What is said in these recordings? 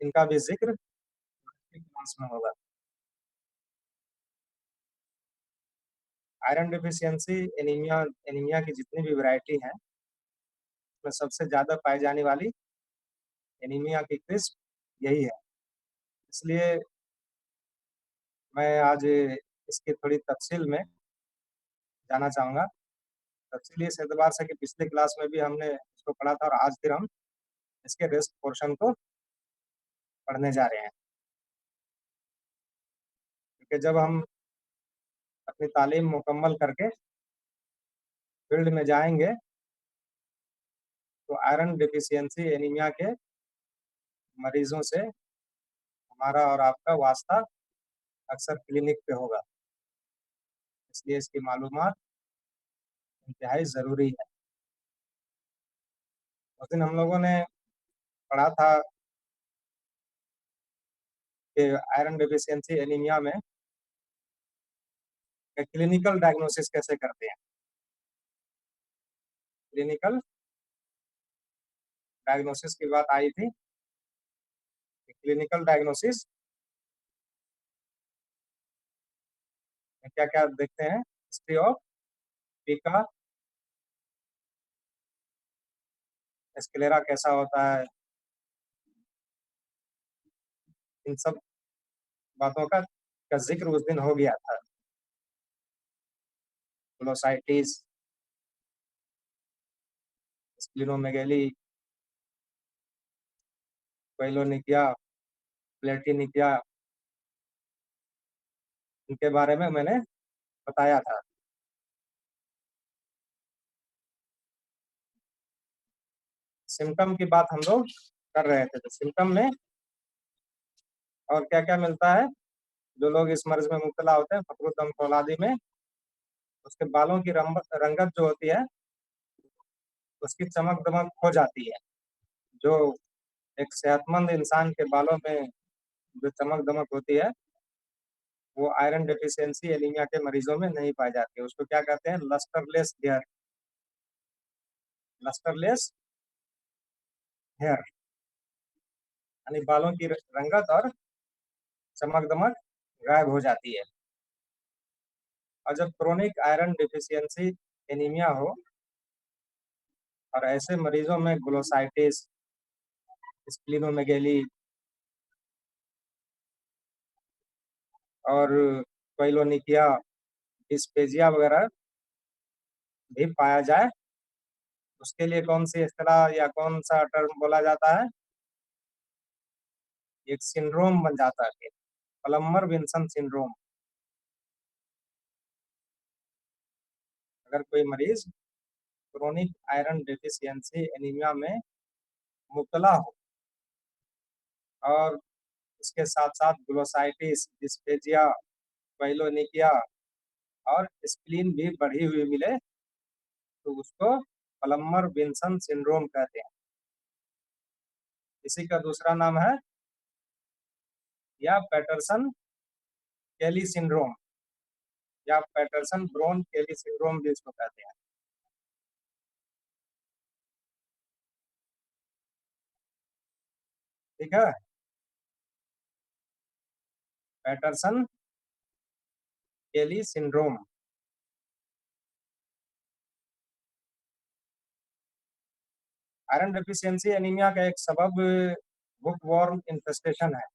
इनका भी जिक्र क्लास में होगा। आयरन डिफिशियंसी एनीमिया एनीमिया की जितनी भी वैरायटी है, उसमें सबसे ज़्यादा पाई जाने वाली एनीमिया की किस्म यही है। इसलिए मैं आज इसकी थोड़ी तफ़सील में जाना चाहूँगा। तफ़सील इस एतबार से कि पिछली क्लास में भी हमने इसको पढ़ा था और आज फिर हम इसके रेस्ट पोर्शन को पढ़ने जा रहे हैं। क्योंकि जब हम अपनी तालीम मुकम्मल करके फील्ड में जाएँगे, तो आयरन डिफिशियंसी एनीमिया के मरीज़ों से हमारा और आपका वास्ता अक्सर क्लिनिक पे होगा। इसलिए इसकी मालूमात इंतहाई ज़रूरी है। उस दिन हम लोगों ने पढ़ा था कि आयरन डिफिशियंसी एनीमिया में क्लिनिकल डायग्नोसिस कैसे करते हैं। क्लिनिकल डायग्नोसिस की बात आई थी। क्लिनिकल डायग्नोसिस में क्या-क्या देखते हैं? हिस्ट्री ऑफ पिका, स्क्लेरा कैसा होता है, इन सब बातों का ज़िक्र उस दिन हो गया था। ग्लोसाइटिस, स्प्लिनोमेगेली, पाइलोनिकिया, प्लेटिनिकिया, इनके बारे में मैंने बताया था। सिम्पटम की बात हम लोग कर रहे थे, तो सिम्पटम में और क्या-क्या मिलता है? जो लोग इस मर्ज़ में मुब्तला होते हैं, फ़खरुद्दीन फौलादी में, उसके बालों की रंगत जो होती है, उसकी चमक-दमक खो जाती है। जो एक सेहतमंद इंसान के बालों में जो चमक-दमक होती है, वो आयरन डेफिशिएंसी एनीमिया के मरीज़ों में नहीं पाई जाती है। उसको क्या कहते हैं? लस्टरलेस हेयर, लस्टरलेस हेयर, यानी बालों की रंगत और चमक-दमक गायब हो जाती है। और जब क्रोनिक आयरन डेफिशिएंसी एनीमिया हो और ऐसे मरीज़ों में ग्लोसाइटिस, स्प्लिनोमेगेली और पाइलोनिकिया, डिस्पेजिया वगैरह भी पाया जाए, उसके लिए कौन-सी इस्तिलाह या कौन-सा टर्म बोला जाता है? एक सिंड्रोम बन जाता है फिर, प्लम्मर-विल्सन सिंड्रोम। अगर कोई मरीज़ क्रोनिक आयरन डेफिशिएंसी एनीमिया में मुब्तला हो और इसके साथ-साथ ग्लोसाइटिस, डिस्पेजिया, पाइलोनिकिया और स्प्लीन भी बढ़ी हुई मिले, तो उसको प्लम्मर-विल्सन सिंड्रोम कहते हैं। इसी का दूसरा नाम है या पैटरसन-केली सिंड्रोम या पैटरसन-ब्रोन-केली सिंड्रोम भी इसको कहते हैं। ठीक है? पैटरसन-केली सिंड्रोम। आयरन डेफिशिएंसी एनीमिया का एक सबब बुकवॉर्म इन्फेस्टेशन है।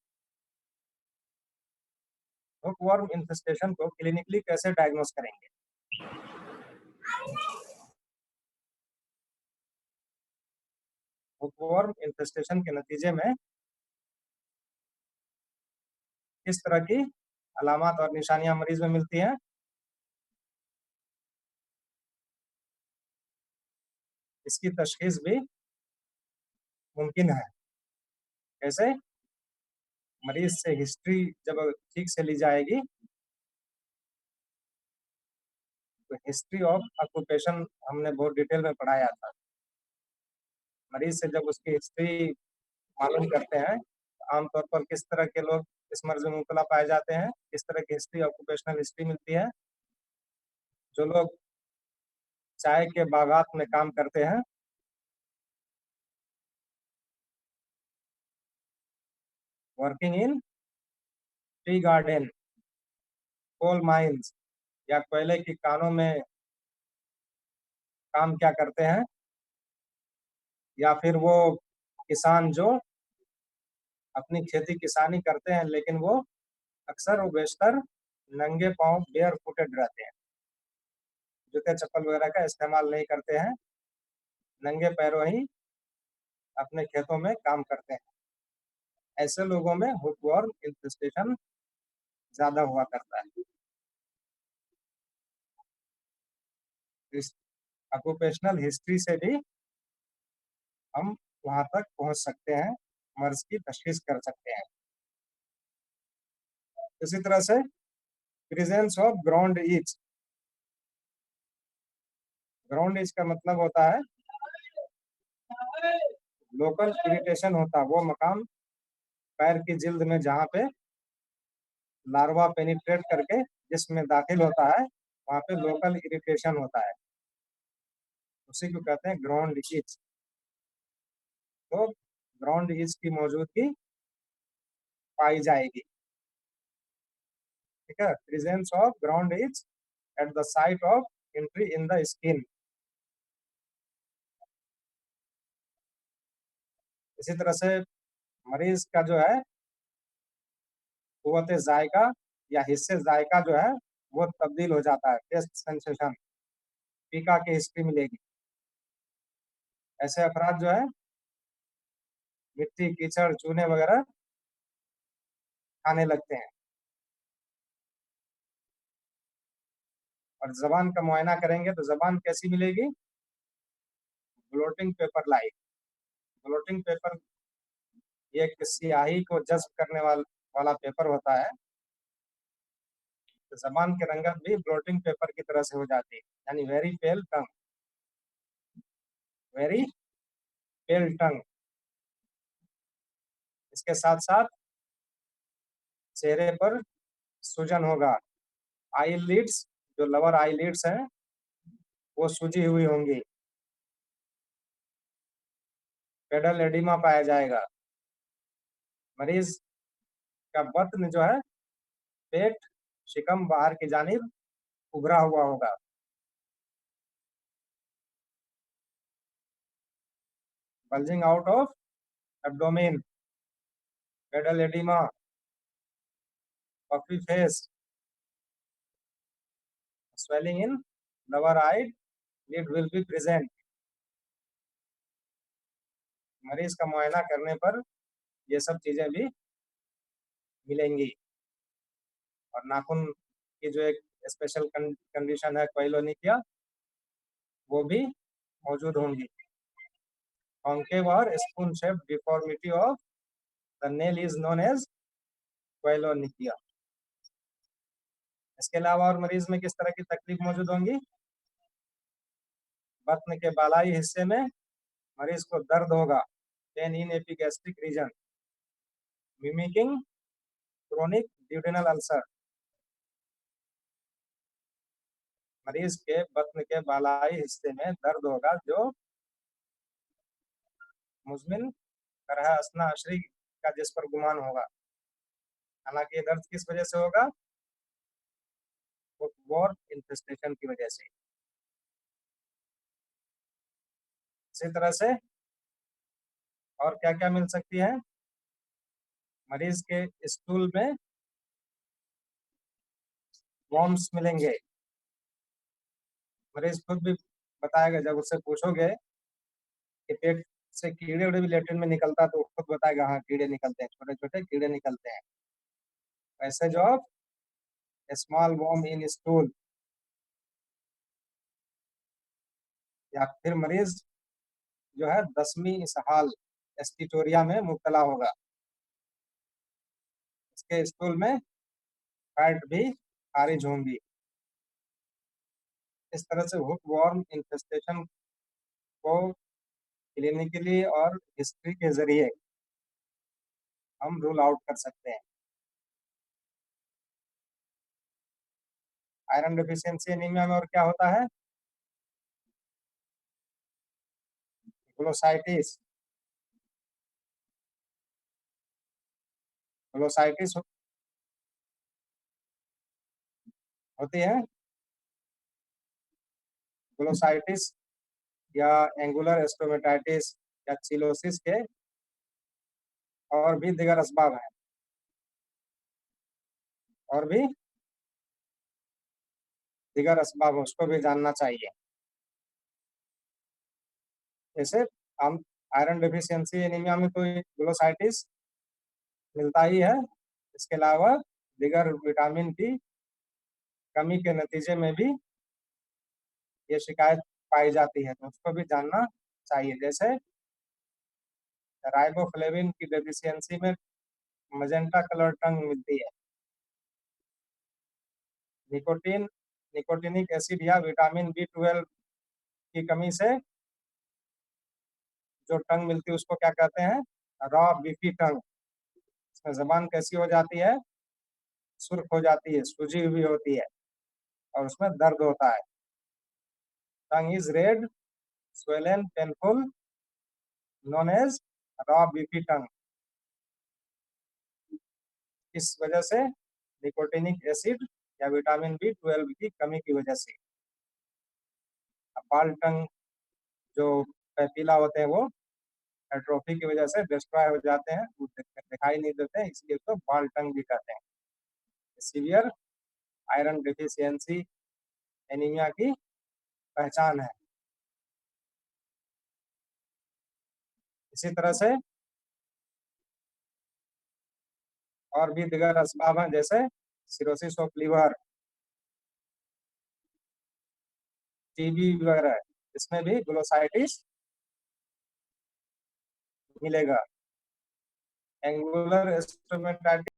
बुकवॉर्म इन्फेस्टेशन को क्लिनिकली कैसे डायग्नोस करेंगे? बुकवॉर्म इन्फेस्टेशन के नतीजे में किस तरह की अलामत और निशानियां मरीज में मिलती हैं? इसकी तशखीस भी मुमकिन है। कैसे? मरीज से हिस्ट्री जब ठीक से ली जाएगी, तो हिस्ट्री ऑफ ऑक्यूपेशन हमने बहुत डिटेल में पढ़ाया था। मरीज से जब उसकी हिस्ट्री मालूम करते हैं, आमतौर पर किस तरह के लोग इस मर्ज में मुबतला पाए जाते हैं, किस तरह की हिस्ट्री ऑक्यूपेशनल हिस्ट्री मिलती है। जो लोग चाय के बागात में काम करते हैं, working in tea garden, coal mines, या कोयले की कानों में काम क्या करते हैं, या फिर वो किसान जो अपनी खेती किसानी करते हैं लेकिन वो अक्सर वो बेशतर नंगे पांव बेयर फुटेड रहते हैं, जूते चप्पल वगैरह का इस्तेमाल नहीं करते हैं, नंगे पैरों ही अपने खेतों में काम करते हैं। ऐसे लोगों में हुकवॉर्म इन्फेस्टेशन ज्यादा हुआ करता है। इस ऑक्यूपेशनल हिस्ट्री से भी हम वहां तक पहुंच सकते हैं, मर्ज की तशखीस कर सकते हैं। इसी तरह से presence of ground each, ground each का मतलब होता है लोकल इरिटेशन होता है वो मकाम पैर की जिल्द में जहाँ पे लार्वा पेनिट्रेट करके जिसमें दाखिल होता है, वहाँ पे लोकल इरिटेशन होता है, उसी को कहते हैं ग्राउंड ईच। तो ग्राउंड ईच की मौजूदगी पाई जाएगी। ठीक है, presence of ground each at the site of entry in the skin. इसी तरह से मरीज का जो है कुव्वत जायका या हिस्से जायका जो है वो तब्दील हो जाता है, टेस्ट सेंसेशन फीका की हिस्ट्री मिलेगी। ऐसे अफराद जो है मिट्टी कीचड़ चूने वगैरह खाने लगते हैं। और जबान का मुआयना करेंगे तो जबान कैसी मिलेगी, blotting paper like. Blotting paper ये एक स्याही को जज्ब करने वाला पेपर होता है, तो जबान की रंगत भी ब्लोटिंग पेपर की तरह से हो जाती है, यानी वेरी पेल टंग, वेरी पेल टंग। इसके साथ साथ चेहरे पर सूजन होगा, आई लिड्स, जो लवर आई लिड्स हैं वो सूजी हुई होंगी, पेडल एडिमा पाया जाएगा, मरीज का बत्न जो है पेट शिकम बाहर की जानिब उभरा हुआ होगा, bulging out of abdomen, pedal edema, puffy face, swelling in lower eye lid will be present। मरीज का मुआयना करने पर ये सब चीजें भी मिलेंगी। और नाखून की जो एक स्पेशल कंडीशन है क्वाइलोनिकिया, वो भी मौजूद होंगी। कॉन्केव और spoon shape deformity of the nail is known as koilonychia. इसके अलावा और मरीज में किस तरह की तकलीफ मौजूद होंगी, बत्न के बालाई हिस्से में मरीज को दर्द होगा, pain in epigastric region, mimicking chronic duodenal ulcer. मरीज के बत्न के बालाई हिस्से में दर्द होगा जो मुजमिन करह असना अशरी का जिस पर गुमान होगा, हालांकि ये दर्द किस वजह से होगा, वॉर इन्फेस्टेशन की वजह से। इसी तरह से और क्या क्या मिल सकती है, मरीज के स्टूल में वॉर्म्स मिलेंगे। मरीज खुद भी बताएगा, जब उससे पूछोगे कि पेट से कीड़े उड़े भी लेटरिन में निकलता तो खुद बताएगा हाँ कीड़े निकलते हैं, छोटे छोटे कीड़े निकलते हैं। ऐसे जो स्मॉल वॉर्म इन स्टूल, या फिर मरीज जो है दसवीं इसहाल एस्टिटोरिया में मुब्तला होगा, इसके स्टूल में फैट भी खारिज होंगी। इस तरह से हुक वॉर्म इन्फेस्टेशन को क्लिनिकली और हिस्ट्री के जरिए हम रूल आउट कर सकते हैं। आयरन डिफिशियंसी एनीमिया में और क्या होता है, ग्लोसाइटिस, ग्लोसाइटिस होती है, ग्लोसाइटिस या एंगुलर स्टोमेटाइटिस या चिलोसिस के और भी दीगर असबाब हैं, और भी दीगर असबाब उसको भी जानना चाहिए। जैसे हम आयरन डेफिशिएंसी एनीमिया में तो ग्लोसाइटिस मिलता ही है, इसके अलावा दीगर विटामिन की कमी के नतीजे में भी ये शिकायत पाई जाती है, तो उसको भी जानना चाहिए। जैसे राइबोफ्लेविन की डेफिशिएंसी में मजेंटा कलर टंग मिलती है। निकोटिनिक एसिड या विटामिन B12 की कमी से जो टंग मिलती है उसको क्या कहते हैं? रॉ बीफी टंग। इसमें जबान कैसी हो जाती है? सुर्ख हो जाती है, सूजी हुई होती है और उसमें दर्द होता है। Tongue is red, swollen, painful, known as raw beefy tongue. इस वजह से निकोटिनिक एसिड या विटामिन B12 की कमी की वजह से। बाल टंग जो पैपीला होते हैं वो एट्रोफी की वजह से डिस्ट्रॉय हो जाते हैं, वो दिखाई नहीं देते, इसलिए तो बाल टंग भी कहते हैं। सीवियर आयरन डेफिशिएंसी एनीमिया की पहचान है। इसी तरह से और भी दीगर असबाब हैं, जैसे सिरोसिस ऑफ लीवर, टीबी वगैरह, इसमें भी ग्लोसाइटिस मिलेगा। Angular stomatitis